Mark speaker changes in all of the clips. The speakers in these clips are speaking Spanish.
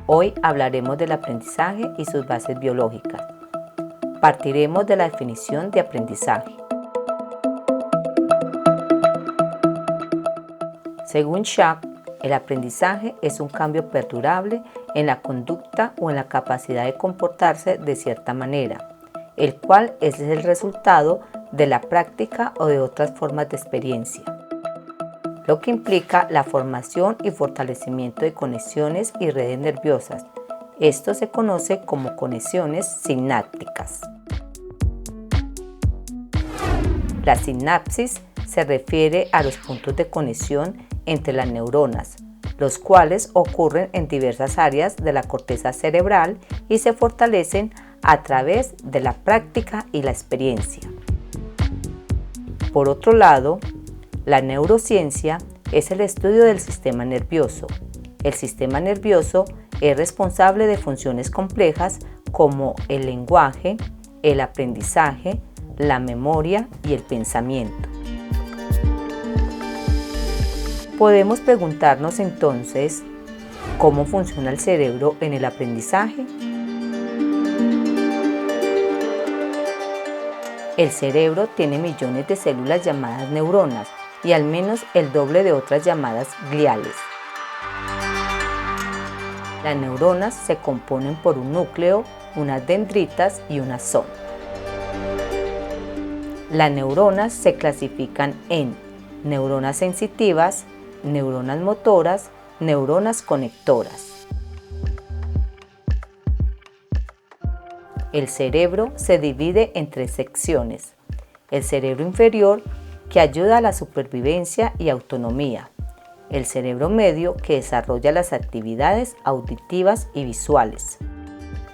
Speaker 1: Hoy hablaremos del aprendizaje y sus bases biológicas. Partiremos de la definición de aprendizaje. Según Schacht, el aprendizaje es un cambio perdurable en la conducta o en la capacidad de comportarse de cierta manera, el cual es el resultado de la práctica o de otras formas de experiencia, lo que implica la formación y fortalecimiento de conexiones y redes nerviosas. Esto se conoce como conexiones sinápticas. La sinapsis se refiere a los puntos de conexión entre las neuronas, los cuales ocurren en diversas áreas de la corteza cerebral y se fortalecen a través de la práctica y la experiencia. Por otro lado, la neurociencia es el estudio del sistema nervioso. El sistema nervioso es responsable de funciones complejas como el lenguaje, el aprendizaje, la memoria y el pensamiento. Podemos preguntarnos entonces, ¿cómo funciona el cerebro en el aprendizaje? El cerebro tiene millones de células llamadas neuronas y al menos el doble de otras llamadas gliales. Las neuronas se componen por un núcleo, unas dendritas y un axón. Las neuronas se clasifican en neuronas sensitivas, neuronas motoras, neuronas conectoras. El cerebro se divide en tres secciones. El cerebro inferior, que ayuda a la supervivencia y autonomía. El cerebro medio, que desarrolla las actividades auditivas y visuales.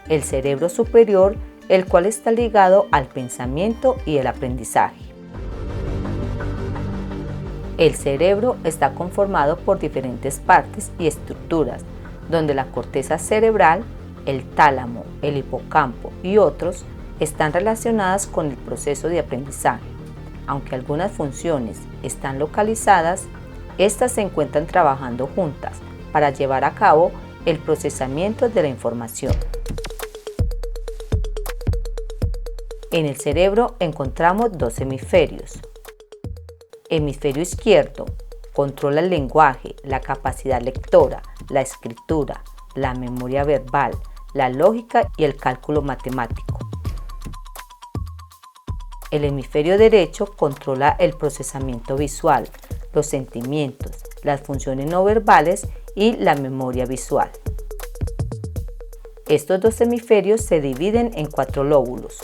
Speaker 1: El cerebro superior, el cual está ligado al pensamiento y el aprendizaje. El cerebro está conformado por diferentes partes y estructuras, donde la corteza cerebral, el tálamo, el hipocampo y otros están relacionadas con el proceso de aprendizaje. Aunque algunas funciones están localizadas, estas se encuentran trabajando juntas para llevar a cabo el procesamiento de la información. En el cerebro encontramos dos hemisferios. Hemisferio izquierdo controla el lenguaje, la capacidad lectora, la escritura, la memoria verbal, la lógica y el cálculo matemático. El hemisferio derecho controla el procesamiento visual, los sentimientos, las funciones no verbales y la memoria visual. Estos dos hemisferios se dividen en 4 lóbulos.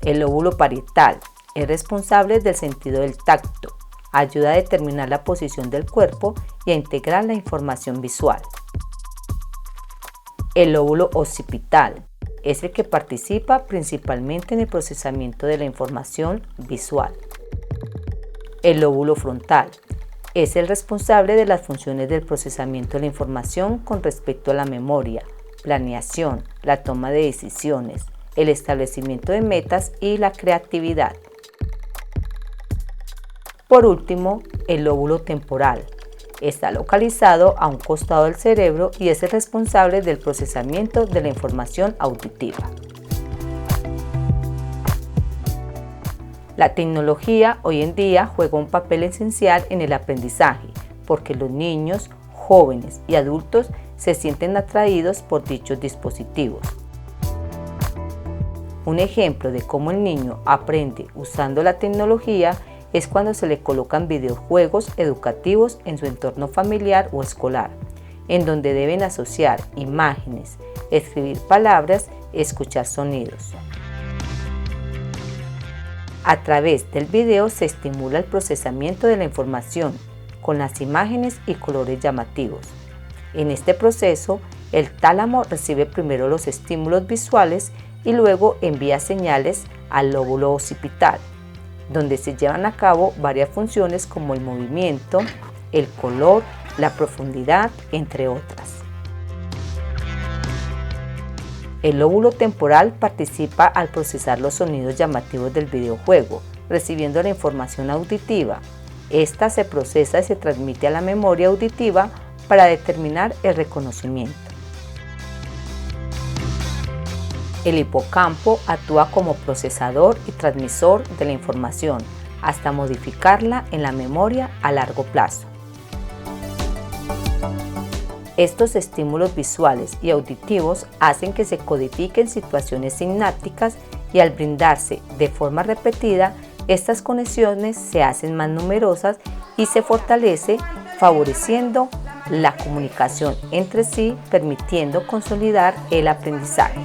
Speaker 1: El lóbulo parietal es responsable del sentido del tacto, ayuda a determinar la posición del cuerpo y a integrar la información visual. El lóbulo occipital es el que participa principalmente en el procesamiento de la información visual. El lóbulo frontal es el responsable de las funciones del procesamiento de la información con respecto a la memoria, planeación, la toma de decisiones, el establecimiento de metas y la creatividad. Por último, el lóbulo temporal está localizado a un costado del cerebro y es el responsable del procesamiento de la información auditiva. La tecnología hoy en día juega un papel esencial en el aprendizaje porque los niños, jóvenes y adultos se sienten atraídos por dichos dispositivos. Un ejemplo de cómo el niño aprende usando la tecnología es cuando se le colocan videojuegos educativos en su entorno familiar o escolar, en donde deben asociar imágenes, escribir palabras y escuchar sonidos. A través del video se estimula el procesamiento de la información con las imágenes y colores llamativos. En este proceso, el tálamo recibe primero los estímulos visuales y luego envía señales al lóbulo occipital, donde se llevan a cabo varias funciones como el movimiento, el color, la profundidad, entre otras. El lóbulo temporal participa al procesar los sonidos llamativos del videojuego, recibiendo la información auditiva. Esta se procesa y se transmite a la memoria auditiva para determinar el reconocimiento. El hipocampo actúa como procesador y transmisor de la información hasta modificarla en la memoria a largo plazo. Estos estímulos visuales y auditivos hacen que se codifiquen situaciones sinápticas y al brindarse de forma repetida, estas conexiones se hacen más numerosas y se fortalece, favoreciendo la comunicación entre sí, permitiendo consolidar el aprendizaje.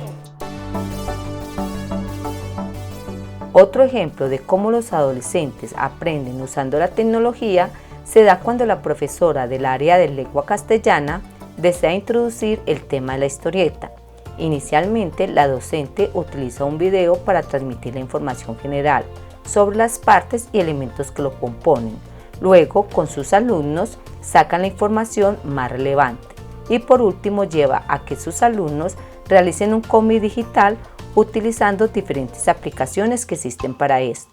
Speaker 1: Otro ejemplo de cómo los adolescentes aprenden usando la tecnología se da cuando la profesora del área de lengua castellana desea introducir el tema de la historieta. Inicialmente, la docente utiliza un video para transmitir la información general sobre las partes y elementos que lo componen. Luego, con sus alumnos, sacan la información más relevante. Y por último, lleva a que sus alumnos realicen un cómic digital utilizando diferentes aplicaciones que existen para esto.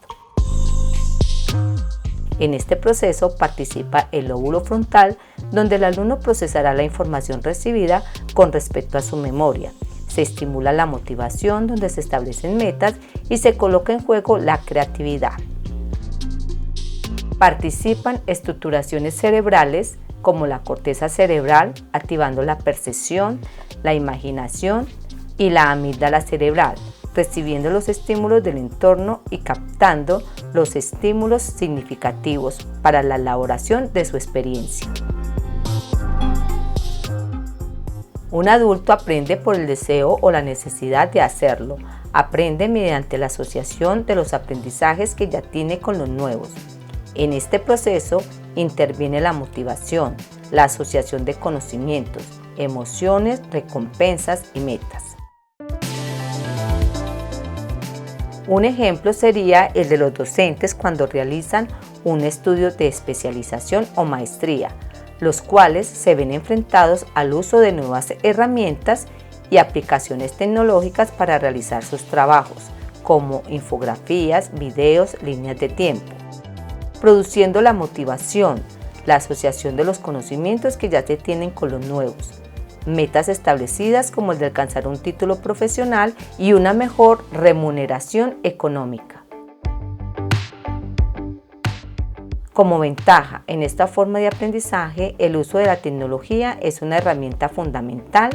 Speaker 1: En este proceso participa el lóbulo frontal, donde el alumno procesará la información recibida con respecto a su memoria. Se estimula la motivación, donde se establecen metas y se coloca en juego la creatividad. Participan estructuraciones cerebrales como la corteza cerebral, activando la percepción, la imaginación y la amígdala cerebral, recibiendo los estímulos del entorno y captando los estímulos significativos para la elaboración de su experiencia. Un adulto aprende por el deseo o la necesidad de hacerlo. Aprende mediante la asociación de los aprendizajes que ya tiene con los nuevos. En este proceso interviene la motivación, la asociación de conocimientos, emociones, recompensas y metas. Un ejemplo sería el de los docentes cuando realizan un estudio de especialización o maestría, los cuales se ven enfrentados al uso de nuevas herramientas y aplicaciones tecnológicas para realizar sus trabajos, como infografías, videos, líneas de tiempo, produciendo la motivación, la asociación de los conocimientos que ya se tienen con los nuevos, metas establecidas como el de alcanzar un título profesional y una mejor remuneración económica. Como ventaja en esta forma de aprendizaje, el uso de la tecnología es una herramienta fundamental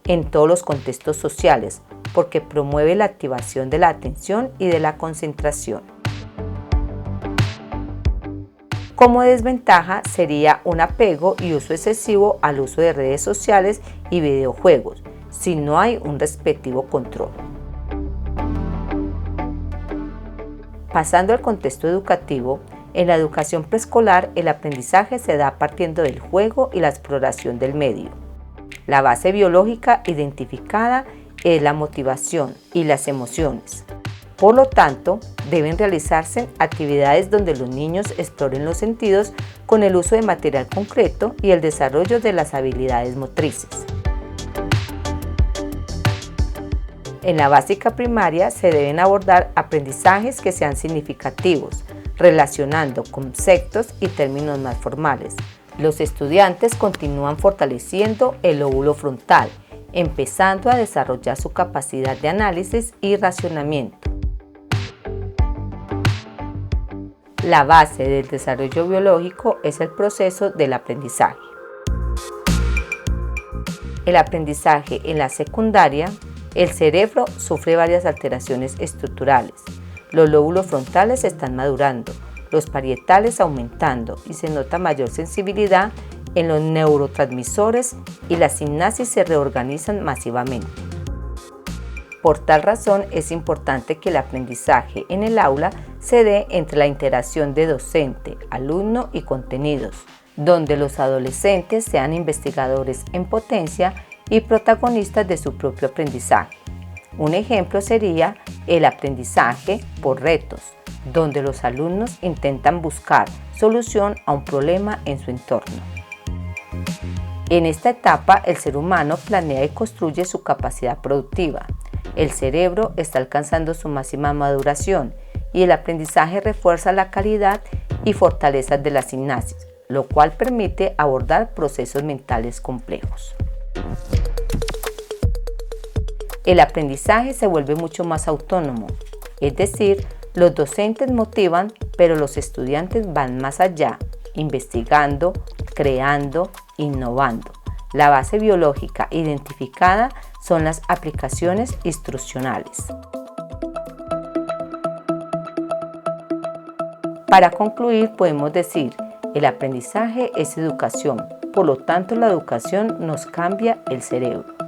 Speaker 1: en todos los contextos sociales porque promueve la activación de la atención y de la concentración. Como desventaja sería un apego y uso excesivo al uso de redes sociales y videojuegos, si no hay un respectivo control. Pasando al contexto educativo, en la educación preescolar el aprendizaje se da partiendo del juego y la exploración del medio. La base biológica identificada es la motivación y las emociones. Por lo tanto, deben realizarse actividades donde los niños exploren los sentidos con el uso de material concreto y el desarrollo de las habilidades motrices. En la básica primaria se deben abordar aprendizajes que sean significativos, relacionando conceptos y términos más formales. Los estudiantes continúan fortaleciendo el lóbulo frontal, empezando a desarrollar su capacidad de análisis y racionamiento. La base del desarrollo biológico es el proceso del aprendizaje. El aprendizaje en la secundaria, el cerebro sufre varias alteraciones estructurales. Los lóbulos frontales están madurando, los parietales aumentando y se nota mayor sensibilidad en los neurotransmisores y las sinapsis se reorganizan masivamente. Por tal razón es importante que el aprendizaje en el aula se dé entre la interacción de docente, alumno y contenidos, donde los adolescentes sean investigadores en potencia y protagonistas de su propio aprendizaje. Un ejemplo sería el aprendizaje por retos, donde los alumnos intentan buscar solución a un problema en su entorno. En esta etapa, el ser humano planea y construye su capacidad productiva. El cerebro está alcanzando su máxima maduración y el aprendizaje refuerza la calidad y fortaleza de la sinapsis, lo cual permite abordar procesos mentales complejos. El aprendizaje se vuelve mucho más autónomo, es decir, los docentes motivan, pero los estudiantes van más allá, investigando, creando, innovando. La base biológica identificada son las aplicaciones instruccionales. Para concluir, podemos decir, el aprendizaje es educación, por lo tanto la educación nos cambia el cerebro.